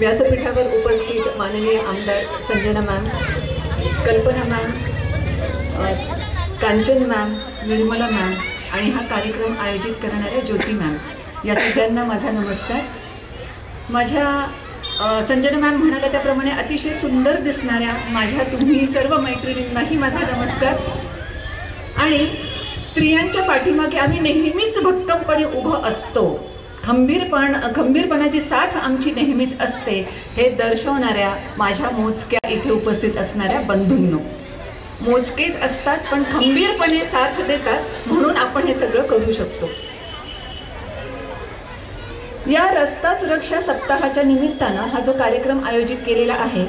व्यासपीठावर उपस्थित माननीय आमदार संजना मॅम, कल्पना ma'am, Kanchan ma'am, Nirmala ma'am आणि हा कार्यक्रम आयोजित करणाऱ्या ज्योती मॅम, या सगळ्यांना माझा नमस्कार. माझ्या संजना मॅम म्हणाल्या त्याप्रमाणे अतिशय सुंदर दिसणाऱ्या माझ्या तुम्ही सर्व मैत्रिणींनाही माझा नमस्कार. आणि स्त्रियांच्या पाठीमागे आम्ही नेहमीच भक्कमपणे उभं असतो, खंबीरपणाची साथ आमची नेहमीच असते, हे दर्शवणाऱ्या माझ्या मोजक्या इथे उपस्थित असणाऱ्या बंधूंनो. मोजकेच असतात पण खंबीरपणे साथ देतात, म्हणून आपण हे सगळं करू शकतो. या रस्ता सुरक्षा सप्ताहाच्या निमित्तानं हा जो कार्यक्रम आयोजित केलेला आहे,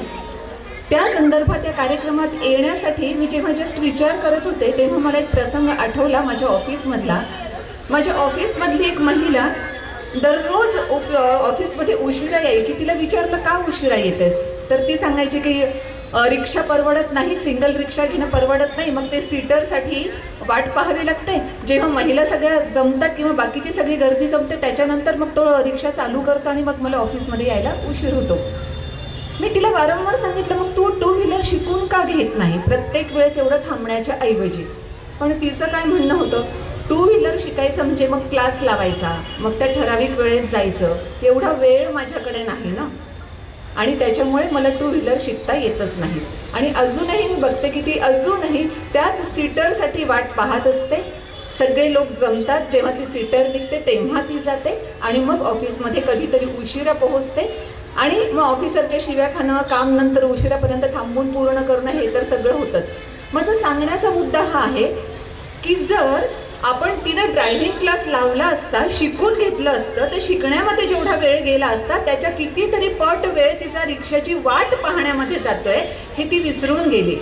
त्या संदर्भात या कार्यक्रमात येण्यासाठी मी जेव्हा जस्ट विचार करत होते तेव्हा मला एक प्रसंग आठवला माझ्या ऑफिसमधला. माझ्या ऑफिसमधली एक महिला दररोज ऑफिसमध्ये उशिरा यायची. तिला विचारलं का उशिरा येतेस, तर ती सांगायची की रिक्षा परवडत नाही, सिंगल रिक्षा घेणं परवडत नाही, मग ते सीटरसाठी वाट पाहावी लागते. जेव्हा महिला सगळ्या जमतात किंवा बाकीची सगळी गर्दी जमते त्याच्यानंतर मग तो रिक्षा चालू करतो आणि मग मला ऑफिसमध्ये यायला उशीर होतो. मी तिला वारंवार सांगितलं मग तू टू व्हीलर शिकून का घेत नाही प्रत्येक वेळेस एवढं थांबण्याच्या ऐवजी. पण तिचं काय म्हणणं होतं, टू व्हीलर शिकायचं म्हणजे मग क्लास लावायचा, मग त्या ठराविक वेळेस जायचं, एवढा वेळ माझ्याकडे नाही ना, आणि त्याच्यामुळे मला टू व्हीलर शिकता येतच नाही. आणि अजूनही मी बघते की ती अजूनही त्याच सीटरसाठी वाट पाहत असते. सगळे लोक जमतात, जेव्हा ती सीटर निघते तेव्हा ती जाते आणि मग ऑफिसमध्ये कधीतरी उशिरा पोहोचते आणि मग ऑफिसरच्या शिव्या खाणं, काम नंतर उशिरापर्यंत थांबून पूर्ण करणं, हे तर सगळं होतंच. माझा सांगण्याचा मुद्दा हा आहे की जर आपण तिनं ड्रायव्हिंग क्लास लावला असता, शिकून घेतलं असतं, तर शिकण्यामध्ये जेवढा वेळ गेला असता त्याच्या कितीतरी पट वेळ तिचा रिक्षाची वाट पाहण्यामध्ये जातोय हे ती विसरून गेली.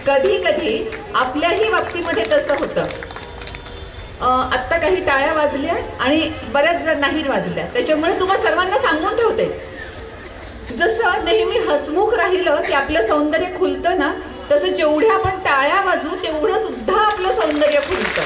कधी कधी आपल्याही बाबतीमध्ये तसं होतं. आत्ता काही टाळ्या वाजल्या आणि बऱ्याच जण नाही वाजल्या, त्याच्यामुळे तुम्हा सर्वांना सांगून ठेवते, जसं नेहमी हसमुख राहिलं की आपलं सौंदर्य खुलतं ना, तसं जेवढ्या आपण टाळ्या वाजू तेवढं सुद्धा आपलं सौंदर्य खुलतं.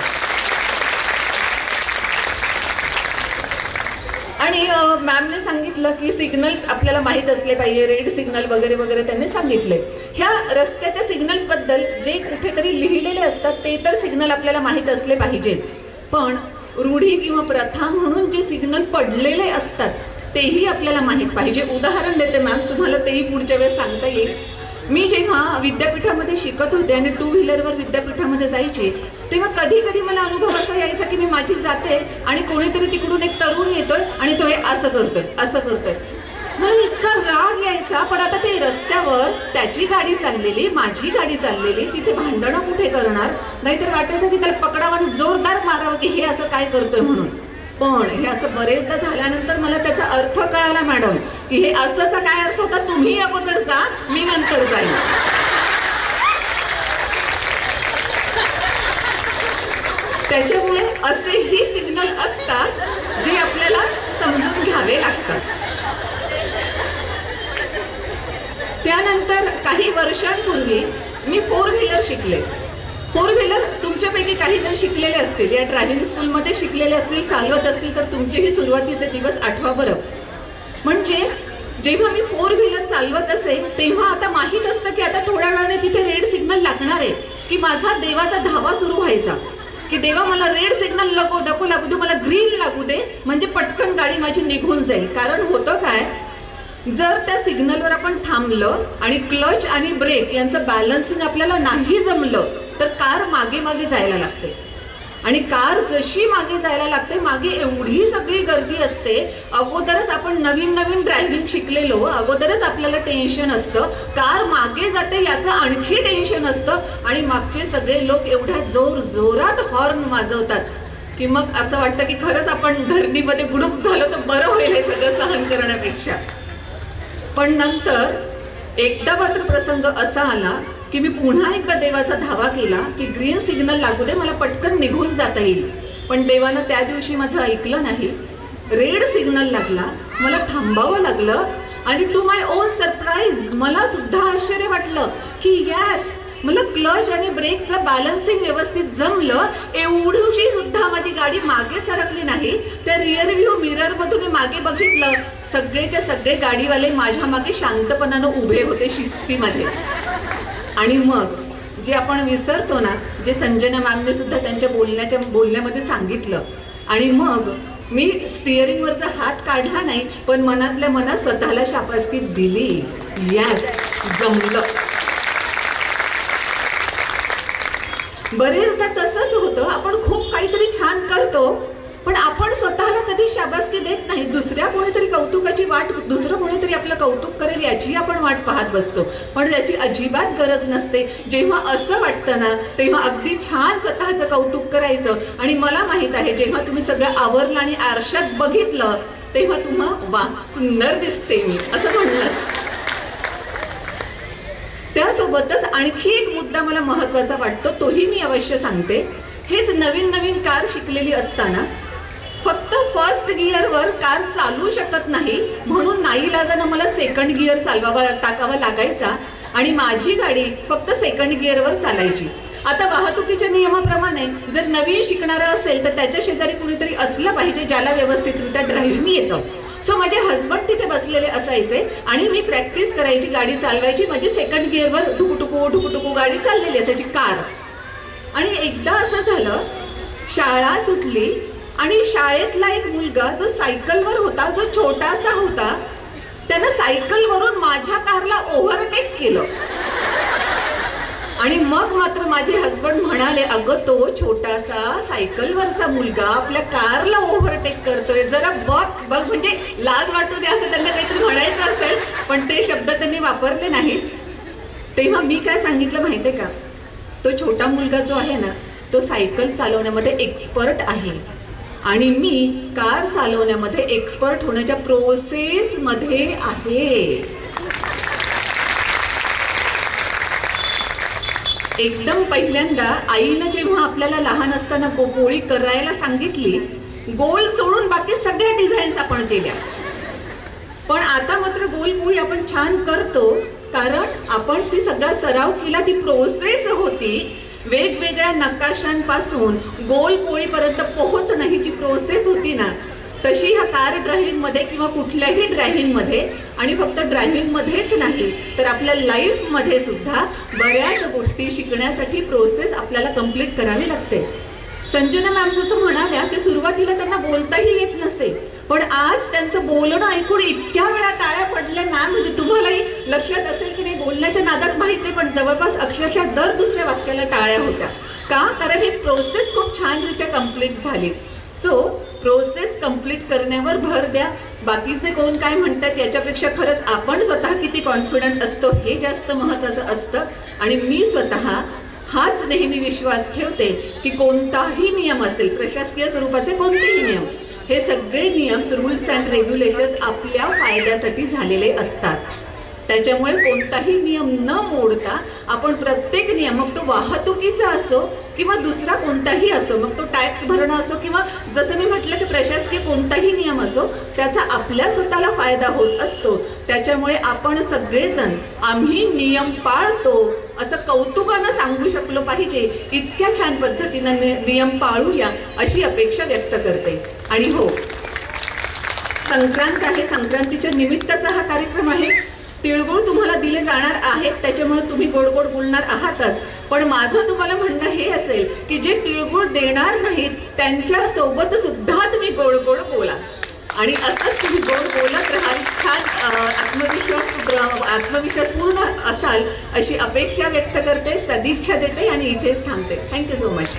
आणि मॅमने सांगितलं की सिग्नल्स आपल्याला माहीत असले पाहिजे, रेड सिग्नल वगैरे वगैरे त्यांनी सांगितले. ह्या रस्त्याच्या सिग्नल्सबद्दल जे कुठेतरी लिहिलेले असतात ते तर सिग्नल आपल्याला माहीत असले पाहिजेच, पण रूढी किंवा प्रथा म्हणून जे सिग्नल पडलेले असतात तेही आपल्याला माहीत पाहिजे. उदाहरण देते मॅम, तुम्हाला तेही पुढच्या वेळेस सांगता येईल. मी जेव्हा विद्यापीठामध्ये शिकत होते आणि टू व्हीलरवर विद्यापीठामध्ये जायचे तेव्हा कधी कधी मला अनुभव असा यायचा की मी माझी जाते आणि कोणीतरी तिकडून एक तरुण येतोय आणि तो हे असं करतोय. मला इतका राग यायचा. पण आता ते रस्त्यावर त्याची गाडी चाललेली, माझी गाडी चाललेली, तिथे भांडणं कुठे करणार, नाहीतर वाटायचं की त्याला पकडावं आणि जोरदार मारावं की हे असं काय करतोय म्हणून. पण हे असं बरेचदा झाल्यानंतर मला त्याचा अर्थ कळाला मॅडम, की हे असंचा काय अर्थ होता, तुम्ही अगोदर जा, मी नंतर जाईन. त्याच्यामुळे असेही सिग्नल असतात जे आपल्याला समजून घ्यावे लागतात. त्यानंतर काही वर्षांपूर्वी मी फोर व्हीलर शिकले. फोर व्हीलर तुमच्यापैकी काही जण शिकलेले असतील, या ड्रायव्हिंग स्कूलमध्ये शिकलेले असतील, चालवत असतील, तर तुमचेही सुरुवातीचे दिवस आठवा बरं. म्हणजे जेव्हा मी फोर व्हीलर चालवत असे तेव्हा आता माहीत असतं की आता थोड्या वेळाने तिथे रेड सिग्नल लागणार आहे, की माझा देवाचा धावा सुरू व्हायचा की देवा मला रेड सिग्नल नको लागू दे, मला ग्रीन लागू दे, म्हणजे पटकन गाडी माझी निघून जाईल. कारण होतं काय, जर त्या सिग्नलवर आपण थांबलं आणि क्लच आणि ब्रेक यांचं बॅलन्सिंग आपल्याला नाही जमलं तर कार मागे मागे जायला लागते. आणि कार जशी मागे जायला लागते, मागे एवढी सगळी गर्दी असते. अगोदरच आपण नवीन ड्रायव्हिंग शिकलेलो, अगोदरच आपल्याला टेन्शन असतं, कार मागे जाते याचं आणखी टेन्शन असतं आणि मागचे सगळे लोक एवढ्या जोरात हॉर्न वाजवतात की मग असं वाटतं की खरंच आपण धरणीमध्ये गुडूप झालो तर बरं होईल हे सगळं सहन करण्यापेक्षा. पण नंतर एकदा मात्र प्रसंग असा आला की मी पुन्हा एकदा देवाचा धावा केला की ग्रीन सिग्नल लागू दे, मला पटकन निघून जाता येईल. पण देवानं त्या दिवशी माझं ऐकलं नाही. रेड सिग्नल लागला, मला थांबावं लागलं आणि टू माय ओन सरप्राईज मला सुद्धा आश्चर्य वाटलं की यस, मला क्लच आणि ब्रेकचं बॅलन्सिंग व्यवस्थित जमलं, एवढीशी सुद्धा माझी गाडी मागे सरकली नाही. त्या रिअर व्ह्यू मिरर मधून मी मागे बघितलं, सगळेच्या सगळे गाडीवाले माझ्या मागे शांतपणानं उभे होते शिस्तीमध्ये. आणि मग जे आपण विसरतो ना, जे संजना मॅमने सुद्धा त्यांच्या बोलण्यामध्ये सांगितलं, आणि मग मी स्टिअरिंगवरचा हात काढला नाही, पण मनातल्या मनात स्वतःला शाबासकी दिली. यस, जमलं. बरेचदा तसंच होतं, आपण खूप काहीतरी छान करतो पण आपण स्वतःला कधी शाबासकी देत नाही. दुसऱ्या कोणीतरी कौतुकाची वाट, दुसरं कोणीतरी आपलं कौतुक करेल याची आपण वाट पाहत बसतो, पण त्याची अजिबात गरज नसते. जेव्हा असं वाटतं ना, तेव्हा अगदी छान स्वतःचं कौतुक करायचं. आणि मला माहीत आहे, जेव्हा तुम्ही सगळं आवरलं आणि आरशात बघितलं, तेव्हा तुम्हा वा सुंदर दिसते मी असं म्हणलंच. त्यासोबतच आणखी एक मुद्दा मला महत्त्वाचा वाटतो, तोही मी अवश्य सांगते. हेच नवीन नवीन कार शिकलेली असताना फक्त फर्स्ट गिअरवर कार चालू शकत नाही, म्हणून नाईलाजानं मला सेकंड गिअर टाकावा लागायचा आणि माझी गाडी फक्त सेकंड गिअरवर चालायची. आता वाहतुकीच्या नियमाप्रमाणे जर नवीन शिकणारा असेल तर त्याच्या शेजारी कुणीतरी असलं पाहिजे ज्याला व्यवस्थितरित्या ड्रायव्हिंग येतं. सो माझे हजबंड तिथे बसलेले असायचे आणि मी प्रॅक्टिस करायची, गाडी चालवायची. माझी सेकंड गिअरवर ढुकुटुकू गाडी चाललेली असायची, कार. आणि एकदा असं झालं, शाळा सुटली आणि शाळेतला एक मुलगा जो सायकलवर होता, जो छोटासा होता, त्यानं सायकलवरून माझ्या कारला ओव्हरटेक केलं. आणि मग मात्र माझे हजबंड म्हणाले, अगं तो छोटासा सायकलवरचा मुलगा आपल्या कारला ओव्हरटेक करतोय, जरा बघ म्हणजे लाज वाटू दे असं त्यांना काहीतरी म्हणायचं असेल, पण ते शब्द त्यांनी वापरले नाहीत. तेव्हा मी काय सांगितलं माहिती आहे का, तो छोटा मुलगा जो आहे ना, तो सायकल चालवण्यामध्ये एक्सपर्ट आहे आणि मी कार चालवण्यामध्ये एक्सपर्ट होण्याच्या प्रोसेसमध्ये आहे. एकदम पहिल्यांदा आईनं जेव्हा आपल्याला लहान असताना पोळी करायला सांगितली, गोल सोडून बाकी सगळ्या डिझाईन्स आपण केल्या, पण आता मात्र गोल पोळी आपण छान करतो, कारण आपण ती सगळा सराव केला. ती प्रोसेस होती, वेगवेगळ्या नकाशांपासून गोल पोळीपर्यंत पोहोचणं ही जी प्रोसेस होती ना, तशी ह्या कार ड्रायव्हिंगमध्ये किंवा कुठल्याही ड्रायव्हिंगमध्ये, आणि फक्त ड्रायव्हिंगमध्येच नाही तर आपल्या लाईफमध्ये सुद्धा बऱ्याच गोष्टी शिकण्यासाठी प्रोसेस आपल्याला कंप्लीट करावी लागते. संजना मॅम जसं म्हणाल्या की सुरुवातीला त्यांना बोलताही येत नसे, पण आज त्यांचं बोलणं ऐकून इतक्या वेळा टाळ्या पडल्या मॅम, म्हणजे तुम्हालाही लक्षात असेल की नाही, बोलण्याच्या नादात माहीत नाही पण जवळपास अक्षरशः दर दुसऱ्या वाक्याला टाळ्या होत्या. का? कारण ही प्रोसेस खूप छानरित्या कंप्लीट झाली. सो प्रोसेस कंप्लीट करण्यावर भर द्या. बाकीचे कोण काय म्हणतात याच्यापेक्षा खरंच आपण स्वतः किती कॉन्फिडंट असतो हे जास्त महत्त्वाचं असतं. आणि मी स्वतः हाच नेहमी विश्वास ठेवते की कोणताही नियम असेल, प्रशासकीय स्वरूपाचे कोणतेही नियम, हे सगळे नियम्स, रूल्स अँड रेग्युलेशन्स आपल्या फायद्यासाठी झालेले असतात. त्याच्यामुळे कोणताही नियम न मोडता आपण प्रत्येक नियम, मग तो वाहतुकीचा असो किंवा दुसरा कोणताही असो, मग तो टॅक्स भरणं असो किंवा जसं मी म्हटलं की प्रशासकीय कोणताही नियम असो, त्याचा आपल्या स्वतःला फायदा होत असतो. त्याच्यामुळे आपण सगळेजण आम्ही नियम पाळतो असं कौतुकानं सांगू शकलो पाहिजे, इतक्या छान पद्धतीनं नियम पाळूया अशी अपेक्षा व्यक्त करते. आणि हो, संक्रांत आहे, संक्रांतीच्या निमित्ताचा हा कार्यक्रम आहे. तिळगुळ तुम्हाला दिले जाणार आहेत, त्याच्यामुळे तुम्ही गोड गोड बोलणार आहातच, पण माझं तुम्हाला म्हणणं हे असेल की जे तिळगुळ देणार नाहीत त्यांच्यासोबत सुद्धा तुम्ही गोड गोड बोला. आणि असंच तुम्ही गोड बोलत राहाल, छान आत्मविश्वासपूर्ण असाल अशी अपेक्षा व्यक्त करते, सदिच्छा देते आणि इथेच थांबते. Thank you so much.